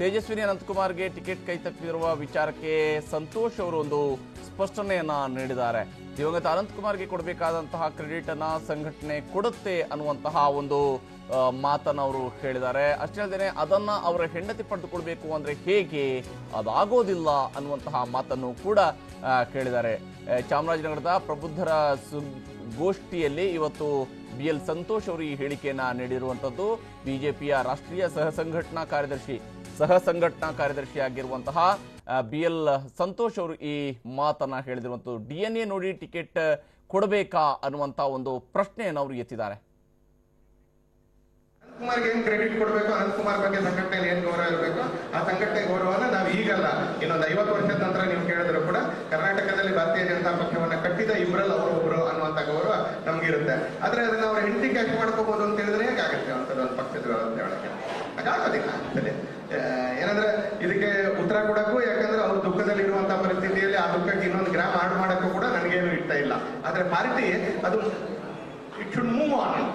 Tejaswini ಅನಂತಕುಮಾರ್ಗೆ ticket ಕೈತಪ್ಪಿರುವ ವಿಚಾರಕ್ಕೆ ಸಂತೋಷ್ ಅವರು ಒಂದು ಸ್ಪಷ್ಟನೆಯನ್ನ ನೀಡಿದ್ದಾರೆ. ದಿವಂಗತ ಅನಂತಕುಮಾರ್ಗೆ ಕೊಡಬೇಕಾದಂತಹ ಕ್ರೆಡಿಟ್ ಅನ್ನ ಸಂಘಟನೆ ಕೊಡುತ್ತೆ ಅನ್ನುವಂತಹ ಒಂದು ಮಾತನ್ನ ಅವರು ಹೇಳಿದ್ದಾರೆ. ಅಷ್ಟೇ ಅಲ್ಲದೆ ಅದನ್ನ ಅವರ ಹೆಂಡತಿ ಪಡೆದುಕೊಳ್ಬೇಕು ಅಂದ್ರೆ ಹೇಗೆ, ಅದಾಗೋದಿಲ್ಲ ಅನ್ನುವಂತಹ ಮಾತನ್ನು ಕೂಡ ಕೇಳಿದ್ದಾರೆ. ಚಾಮರಾಜನಗರದ ಪ್ರಬುದ್ಧರ ಗೋಷ್ಠಿಯಲ್ಲಿ ಇವತ್ತು BL ಸಂತೋಷ್ ಅವರು ಈ ಹೇಳಿಕೆಯನ್ನ ನೀಡಿರುವಂತದ್ದು. ಬಿಜೆಪಿಯ ರಾಷ್ಟ್ರೀಯ ಸಹ ಸಂಘಟನಾ ಕಾರ್ಯದರ್ಶಿ ಆಗಿರುವಂತಹ BL ಸಂತೋಷ್ ಅವರು ಈ ಮಾತನ್ನ ಹೇಳಿದಿರುವಂತದ್ದು. DNA ನೋಡಿ ಟಿಕೆಟ್ ಕೊಡಬೇಕಾ ಅನ್ನುವಂತ ಒಂದು ಪ್ರಶ್ನೆಯನ್ನು ಅವರು ಎತ್ತಿದ್ದಾರೆ. ಕುಮಾರ್ಗೆ ಏನ್ ಕ್ರೆಡಿಟ್ ಕೊಡಬೇಕು, ಅನಂತಕುಮಾರ್ ಬಗ್ಗೆ ಸಂಘಟನೆಯಲ್ಲಿ ಏನ್ ಗೌರವ ಇರಬೇಕು, ಆ ಸಂಘಟನೆ ಗೌರವನ ನಾವು ಈಗಲ್ಲ ಇನ್ನೊಂದು 50 ವರ್ಷದ ನಂತರ ನೀವು ಕೇಳಿದ್ರು ಕೂಡ ಕರ್ನಾಟಕದಲ್ಲಿ ಭಾರತೀಯ ಜನತಾ ಪಕ್ಷವನ್ನ ಕಟ್ಟಿದ ಇಬ್ಬರಲ್ಲಿ ಒಬ್ರು ಅನ್ನುವಂತ ಗೌರವ ನಮ್ಗಿರುತ್ತೆ. ಆದ್ರೆ ಅದನ್ನ ಅವ್ರ ಹೆಂಡತಿ ಕ್ಯಾಶ್ ಮಾಡ್ಕೋಬಹುದು ಅಂತ ಹೇಳಿದ್ರೆ ಹೇಗಾಗುತ್ತೆ ಅಂತದ್ದು ಒಂದು ಪಕ್ಷದ ಹೇಳಕ್ಕೆ ಹಾಗಾಗೋದಿಲ್ಲ. ಏನಂದ್ರೆ ಇದಕ್ಕೆ ಉತ್ತರ ಕೊಡಕ್ಕೂ, ಯಾಕಂದ್ರೆ ಅವ್ರು ದುಃಖದಲ್ಲಿರುವಂತಹ ಪರಿಸ್ಥಿತಿಯಲ್ಲಿ ಆ ದುಃಖಕ್ಕೆ ಇನ್ನೊಂದು ಗ್ರಾಮ್ ಆಡ್ ಮಾಡಕ್ಕೂ ಕೂಡ ನನಗೇನು ಇಷ್ಟ ಇಲ್ಲ. ಆದ್ರೆ ಪಾರ್ಟಿ ಅದು it should move on,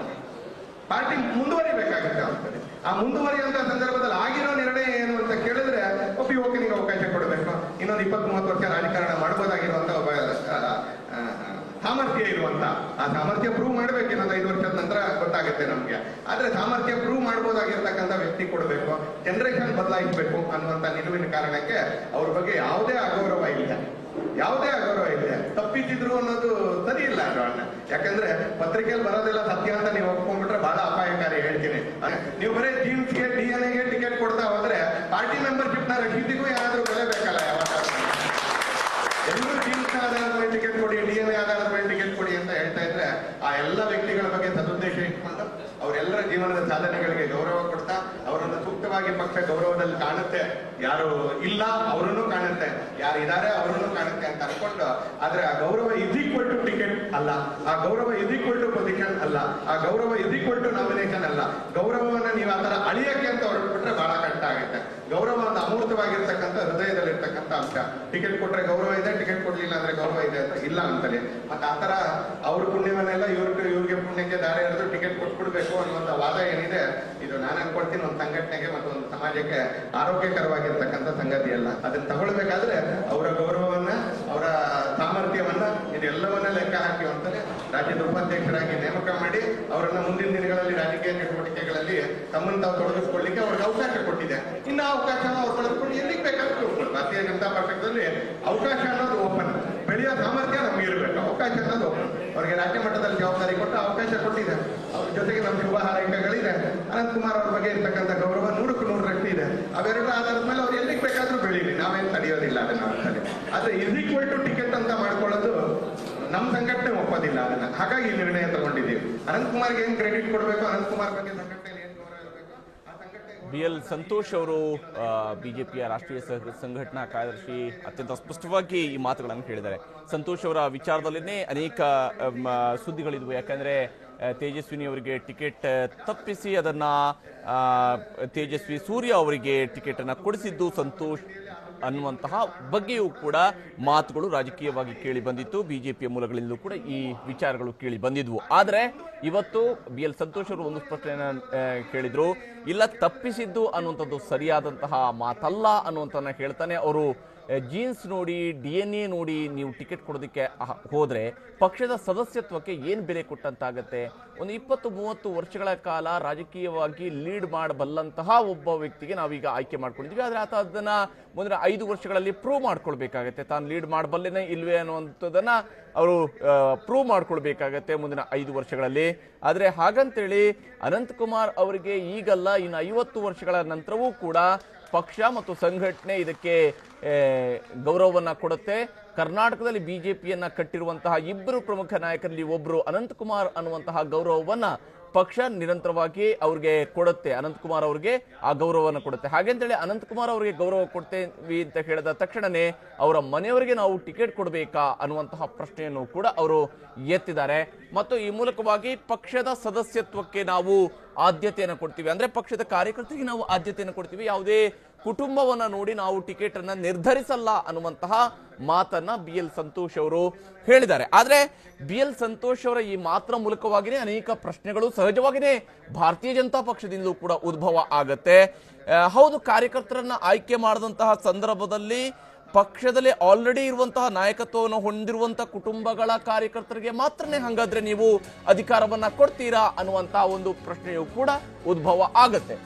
party ಮುಂದುವರಿಬೇಕಾಗುತ್ತೆ ಅಂತದೆ. ಆ ಮುಂದುವರಿಯುವಂತಹ ಸಂದರ್ಭದಲ್ಲಿ ಆಗಿರೋ ನಿರ್ಣಯ ಏನು ಅಂತ ಕೇಳಿದ್ರೆ ಒಬ್ಬ ಯುವಕನಿಗೆ ಅವಕಾಶ ಕೊಡಬೇಕು, ಇನ್ನೊಂದು 20-30 ವರ್ಷ ರಾಜಕಾರಣ ಮಾಡಬಹುದಾಗಿರುವಂತ ಒಬ್ಬ ಸಾಮರ್ಥ್ಯ ಇರುವಂತ, ಆ ಸಾಮರ್ಥ್ಯ ಪ್ರೂವ್ ಮಾಡ್ಬೇಕು. ಇನ್ನೊಂದು 5 ವರ್ಷದ ನಂತರ ಗೊತ್ತಾಗುತ್ತೆ ನಮ್ಗೆ. ಆದ್ರೆ ಸಾಮರ್ಥ್ಯ ಪ್ರೂವ್ ಮಾಡಬಹುದಾಗಿರ್ತಕ್ಕಂಥ ವ್ಯಕ್ತಿ ಕೊಡಬೇಕು, ಜನರೇಷನ್ ಬದಲಾಯಿಸಬೇಕು ಅನ್ನುವಂತ ನಿಲುವಿನ ಕಾರಣಕ್ಕೆ ಅವ್ರ ಬಗ್ಗೆ ಯಾವುದೇ ಅಗೌರವ ಇಲ್ಲ. ತಪ್ಪಿಸಿದ್ರು ಅನ್ನೋದು ಸರಿ ಇಲ್ಲ ಅಣ್ಣ. ಯಾಕಂದ್ರೆ ಪತ್ರಿಕೆಯಲ್ಲಿ ಬರೋದೆಲ್ಲ ಸತ್ಯ ಅಂತ ನೀವು ಒಪ್ಕೊಂಡ್ಬಿಟ್ರೆ ಬಹಳ ಅಪಾಯಕಾರಿ. ಹೇಳ್ತೀನಿ, ನೀವು ಬರೀ ಜೀನ್ಸ್ಗೆ DNA ಟಿಕೆಟ್ ಕೊಡ್ತಾ ಹೋದ್ರೆ ಪಾರ್ಟಿ ಮೆಂಬರ್ಶಿಪ್ ನ ರಸೀದಿಗೂ ಏನಾದ್ರೂ ಬೆಲೆ ಬೇಕಲ್ಲ. ಯಾವಾಗ ಎಲ್ಲರೂ ಜೀನ್ಸ್ ಆಧಾರದ ಮೇಲೆ ಟಿಕೆಟ್ ಕೊಡಿ, DNA ಆಧಾರದ ಮೇಲೆ ಟಿಕೆಟ್ ಕೊಡಿ ಅಂತ ಹೇಳ್ತಾ ಇದ್ರೆ ಆ ಎಲ್ಲ ವ್ಯಕ್ತಿಗಳ ಬಗ್ಗೆ ಸದುದ್ದೇಶ ಇಟ್ಕೊಂಡು ಅವರೆಲ್ಲರ ಜೀವನದ ಸಾಧನೆಗಳಿಗೆ ಗೌರವ ಕೊಡ್ತಾ ಅವರನ್ನು ಸೂಕ್ತವಾಗಿ ಪಕ್ಷ ಗೌರವದಲ್ಲಿ ಕಾಣುತ್ತೆ, ಯಾರು ಇಲ್ಲ ಅವರನ್ನು ಕಾಣುತ್ತೆ, ಯಾರು ಇದ್ದಾರೆ ಅವರನ್ನು ಕಾಣುತ್ತೆ ಅಂತ ಅನ್ಕೊಂಡು. ಆದ್ರೆ ಆ ಗೌರವ ಇಸ್ ಈಕ್ವಲ್ ಟು ಟಿಕೆಟ್ ಅಲ್ಲ, ಆ ಗೌರವ ಇಸ್ ಈಕ್ವಲ್ ಟು ಪೊಸಿಷನ್ ಅಲ್ಲ, ಆ ಗೌರವ ಇಸ್ ಈಕ್ವಲ್ ಟು ನಾಮಿನೇಷನ್ ಅಲ್ಲ. ಗೌರವವನ್ನ ನೀವು ಆ ತರ ಅಳಿಯಕ್ಕೆ ಅಂತ ಹೊರಟ್ಬಿಟ್ರೆ ಬಹಳ ಕಷ್ಟ ಆಗುತ್ತೆ. ಗೌರವ ಒಂದು ಅಮೂರ್ತವಾಗಿರ್ತಕ್ಕಂಥ ಹೃದಯದಲ್ಲಿರ್ತಕ್ಕಂಥ ಅಂಶ. ಟಿಕೆಟ್ ಕೊಟ್ರೆ ಗೌರವ ಇದೆ, ಟಿಕೆಟ್ ಕೊಡ್ಲಿಲ್ಲ ಅಂದ್ರೆ ಗೌರವ ಇದೆ ಅಂತ ಇಲ್ಲ ಅಂತಾರೆ. ಮತ್ತೆ ಆತರ ಅವ್ರ ಪುಣ್ಯವನ್ನೆಲ್ಲ ಇವ್ರಿಗೆ ಪುಣ್ಯಕ್ಕೆ ದಾರಿ ಎರೆದು ಟಿಕೆಟ್ ಕೊಟ್ಬಿಡ್ಬೇಕು ಅನ್ನುವಂಥ ವಾದ ಏನಿದೆ, ಇದು ನಾನು ಅನ್ಕೊಳ್ತೀನಿ ಒಂದು ಸಂಘಟನೆಗೆ ಮತ್ತು ಒಂದು ಸಮಾಜಕ್ಕೆ ಆರೋಗ್ಯಕರವಾಗಿರ್ತಕ್ಕಂಥ ಸಂಗತಿ ಅಲ್ಲ. ಅದನ್ನ ತಗೊಳ್ಬೇಕಾದ್ರೆ ಅವರ ಗೌರವವನ್ನ, ಅವರ ಸಾಮರ್ಥ್ಯವನ್ನ, ಇದೆಲ್ಲವನ್ನ ಲೆಕ್ಕ ಹಾಕಿ ಅಂತಾನೆ ರಾಜ್ಯದ ಉಪಾಧ್ಯಕ್ಷರಾಗಿ ನೇಮಕ ಮಾಡಿ ಅವರನ್ನ ಮುಂದಿನ ದಿನಗಳಲ್ಲಿ ರಾಜಕೀಯ ಚಟುವಟಿಕೆಗಳಲ್ಲಿ ತಮ್ಮನ್ನು ತಾವು ತೊಡಗಿಸ್ಕೊಳ್ಳಿಕ್ಕೆ ಅವ್ರಿಗೆ ಅವಕಾಶ ಕೊಟ್ಟಿದೆ. ಇನ್ನು ಅವಕಾಶನ ಅವ್ರು ಪಡೆದುಕೊಂಡು ಎಲ್ಲಿಗೆ ಬೇಕಾದ್ರೂ ಹೋಗ್ಬೋದು. ಭಾರತೀಯ ಜನತಾ ಪಕ್ಷದಲ್ಲಿ ಅವಕಾಶ ಅನ್ನೋದು ಓಪನ್, ಬೆಳೆಯೋ ಸಾಮರ್ಥ್ಯ ನಮ್ಗೆ ಇರಬೇಕು, ಅವಕಾಶ ಅನ್ನೋದು ಓಪನ್. ಅವ್ರಿಗೆ ರಾಜ್ಯ ಮಟ್ಟದಲ್ಲಿ ಜವಾಬ್ದಾರಿ ಕೊಟ್ಟು ಅವಕಾಶ ಕೊಟ್ಟಿದೆ. ಅವ್ರ ಜೊತೆಗೆ ನಮ್ಮ ಶುಭ ಹಾರೈಕೆಗಳಿದೆ. ಅನಂತಕುಮಾರ್ ಅವ್ರ ಬಗ್ಗೆ ಇರ್ತಕ್ಕಂಥ ಗೌರವ 100% ಇದೆ. ಅವೆರಡರ ಆಧಾರದ ಮೇಲೆ ಅವ್ರು ಎಲ್ಲಿಗೆ ಬೇಕಾದ್ರೂ ಬೆಳೀಲಿ, ನಾವೇನು ತಡೆಯೋದಿಲ್ಲ ಅದನ್ನ ಅರ್ಥದಲ್ಲಿ. ಆದ್ರೆ ಇಸ್ ಈಕ್ವಲ್ ಟು ಟಿಕೆಟ್ ಅಂತ ಮಾಡ್ಕೊಳ್ಳೋದು ನಮ್ಮ ಸಂಘಟನೆ ಒಪ್ಪೋದಿಲ್ಲ ಅದನ್ನ. ಹಾಗಾಗಿ ಈ ನಿರ್ಣಯ ತಗೊಂಡಿದ್ದೀವಿ. ಅನಂತಕುಮಾರ್ಗೆ ಏನ್ ಕ್ರೆಡಿಟ್ ಕೊಡಬೇಕು, ಅನಂತಕುಮಾರ್ ಬಗ್ಗೆ ಸಂಘಟನೆಯಲ್ಲಿ ಏನ್ ಗೌರವ ಇರಬೇಕು, ಆ ಸಂಘಟನೆ. BL ಸಂತೋಷ್ ಅವರು ಬಿಜೆಪಿಯ ರಾಷ್ಟ್ರೀಯ ಸಂಘಟನಾ ಕಾರ್ಯದರ್ಶಿ ಅತ್ಯಂತ ಸ್ಪಷ್ಟವಾಗಿ ಈ ಮಾತುಗಳನ್ನು ಹೇಳಿದ್ದಾರೆ. ಸಂತೋಷ್ ಅವರ ವಿಚಾರದಲ್ಲಿನೇ ಅನೇಕ ಸುದ್ದಿಗಳಿದ್ವು. ಯಾಕಂದ್ರೆ ತೇಜಸ್ವಿನಿ ಅವರಿಗೆ ಟಿಕೆಟ್ ತಪ್ಪಿಸಿ ಅದನ್ನ ತೇಜಸ್ವಿ ಸೂರ್ಯ ಅವರಿಗೆ ಟಿಕೆಟ್ ಅನ್ನ ಕೊಡಿಸಿದ್ದು ಸಂತೋಷ್ ಅನ್ನುವಂತಹ ಬಗ್ಗೆಯೂ ಕೂಡ ಮಾತುಗಳು ರಾಜಕೀಯವಾಗಿ ಕೇಳಿ ಬಂದಿತ್ತು. ಬಿಜೆಪಿಯ ಮೂಲಗಳಿಂದಲೂ ಕೂಡ ಈ ವಿಚಾರಗಳು ಕೇಳಿ ಬಂದಿದ್ವು. ಆದರೆ ಇವತ್ತು BL ಸಂತೋಷ್ ಅವರು ಒಂದು ಪ್ರಶ್ನೆಯನ್ನ ಕೇಳಿದ್ರು. ಇಲ್ಲ, ತಪ್ಪಿಸಿದ್ದು ಅನ್ನುವಂಥದ್ದು ಸರಿಯಾದಂತಹ ಮಾತಲ್ಲ ಅನ್ನುವಂಥನ್ನ ಹೇಳ್ತಾನೆ. ಅವರು ಜೀನ್ಸ್ ನೋಡಿ, DNA ನೋಡಿ ನೀವು ಟಿಕೆಟ್ ಕೊಡೋದಕ್ಕೆ ಹೋದ್ರೆ ಪಕ್ಷದ ಸದಸ್ಯತ್ವಕ್ಕೆ ಏನು ಬೆಲೆ ಕೊಟ್ಟಂತಾಗತ್ತೆ? ಒಂದು 20-30 ವರ್ಷಗಳ ಕಾಲ ರಾಜಕೀಯವಾಗಿ ಲೀಡ್ ಮಾಡಬಲ್ಲಂತಹ ಒಬ್ಬ ವ್ಯಕ್ತಿಗೆ ನಾವೀಗ ಆಯ್ಕೆ ಮಾಡ್ಕೊಂಡಿದ್ವಿ. ಆದರೆ ಆತ ಅದನ್ನ ಮುಂದಿನ 5 ವರ್ಷಗಳಲ್ಲಿ ಪ್ರೂವ್ ಮಾಡ್ಕೊಳ್ಬೇಕಾಗತ್ತೆ. ತಾನು ಲೀಡ್ ಮಾಡಬಲ್ಲೇನೆ ಇಲ್ವೇ ಅನ್ನುವಂಥದ್ದನ್ನ ಅವರು ಪ್ರೂವ್ ಮಾಡ್ಕೊಳ್ಬೇಕಾಗತ್ತೆ ಮುಂದಿನ 5 ವರ್ಷಗಳಲ್ಲಿ. ಆದರೆ ಹಾಗಂತೇಳಿ ಅನಂತಕುಮಾರ್ ಅವರಿಗೆ ಈಗಲ್ಲ, ಇನ್ನು 50 ವರ್ಷಗಳ ನಂತರವೂ ಕೂಡ ಪಕ್ಷ ಮತ್ತು ಸಂಘಟನೆ ಇದಕ್ಕೆ ಗೌರವವನ್ನ ಕೊಡುತ್ತೆ. ಕರ್ನಾಟಕದಲ್ಲಿ ಬಿಜೆಪಿಯನ್ನ ಕಟ್ಟಿರುವಂತಹ ಇಬ್ಬರು ಪ್ರಮುಖ ನಾಯಕರಲ್ಲಿ ಒಬ್ಬರು ಅನಂತಕುಮಾರ್ ಅನ್ನುವಂತಹ ಗೌರವವನ್ನ ಪಕ್ಷ ನಿರಂತರವಾಗಿ ಅವ್ರಿಗೆ ಕೊಡುತ್ತೆ. ಅನಂತಕುಮಾರ್ ಅವರಿಗೆ ಆ ಗೌರವವನ್ನು ಕೊಡುತ್ತೆ. ಹಾಗೆಂತೇಳಿ ಅನಂತಕುಮಾರ್ ಅವರಿಗೆ ಗೌರವ ಕೊಡ್ತೇವೆ ಅಂತ ಹೇಳಿದ ತಕ್ಷಣನೇ ಅವರ ಮನೆಯವರಿಗೆ ನಾವು ಟಿಕೆಟ್ ಕೊಡಬೇಕಾ ಅನ್ನುವಂತಹ ಪ್ರಶ್ನೆಯನ್ನು ಕೂಡ ಅವರು ಎತ್ತಿದ್ದಾರೆ. ಮತ್ತು ಈ ಮೂಲಕವಾಗಿ ಪಕ್ಷದ ಸದಸ್ಯತ್ವಕ್ಕೆ ನಾವು ಆದ್ಯತೆಯನ್ನು ಕೊಡ್ತೀವಿ, ಅಂದ್ರೆ ಪಕ್ಷದ ಕಾರ್ಯಕರ್ತರಿಗೆ ನಾವು ಆದ್ಯತೆಯನ್ನು ಕೊಡ್ತೀವಿ, ಯಾವುದೇ ಕುಟುಂಬವನ್ನ ನೋಡಿ ನಾವು ಟಿಕೆಟ್ ಅನ್ನ ನಿರ್ಧರಿಸಲ್ಲ ಅನ್ನುವಂತಹ ಮಾತನ್ನ BL ಸಂತೋಷ್ ಅವರು ಹೇಳಿದ್ದಾರೆ. ಆದ್ರೆ BL ಸಂತೋಷ್ ಅವರ ಈ ಮಾತ್ರ ಮೂಲಕವಾಗಿಯೇ ಅನೇಕ ಪ್ರಶ್ನೆಗಳು ಸಹಜವಾಗಿಯೇ ಭಾರತೀಯ ಜನತಾ ಪಕ್ಷದಿಂದಲೂ ಕೂಡ ಉದ್ಭವ ಆಗತ್ತೆ. ಹೌದು, ಕಾರ್ಯಕರ್ತರನ್ನ ಆಯ್ಕೆ ಮಾಡಿದಂತಹ ಸಂದರ್ಭದಲ್ಲಿ ಪಕ್ಷದಲ್ಲಿ ಆಲ್ರೆಡಿ ಇರುವಂತಹ ನಾಯಕತ್ವವನ್ನು ಹೊಂದಿರುವಂತಹ ಕುಟುಂಬಗಳ ಕಾರ್ಯಕರ್ತರಿಗೆ ಮಾತ್ರನೇ ಹಂಗಾದ್ರೆ ನೀವು ಅಧಿಕಾರವನ್ನ ಕೊಡ್ತೀರಾ ಅನ್ನುವಂತಹ ಒಂದು ಪ್ರಶ್ನೆಯೂ ಕೂಡ ಉದ್ಭವ ಆಗತ್ತೆ.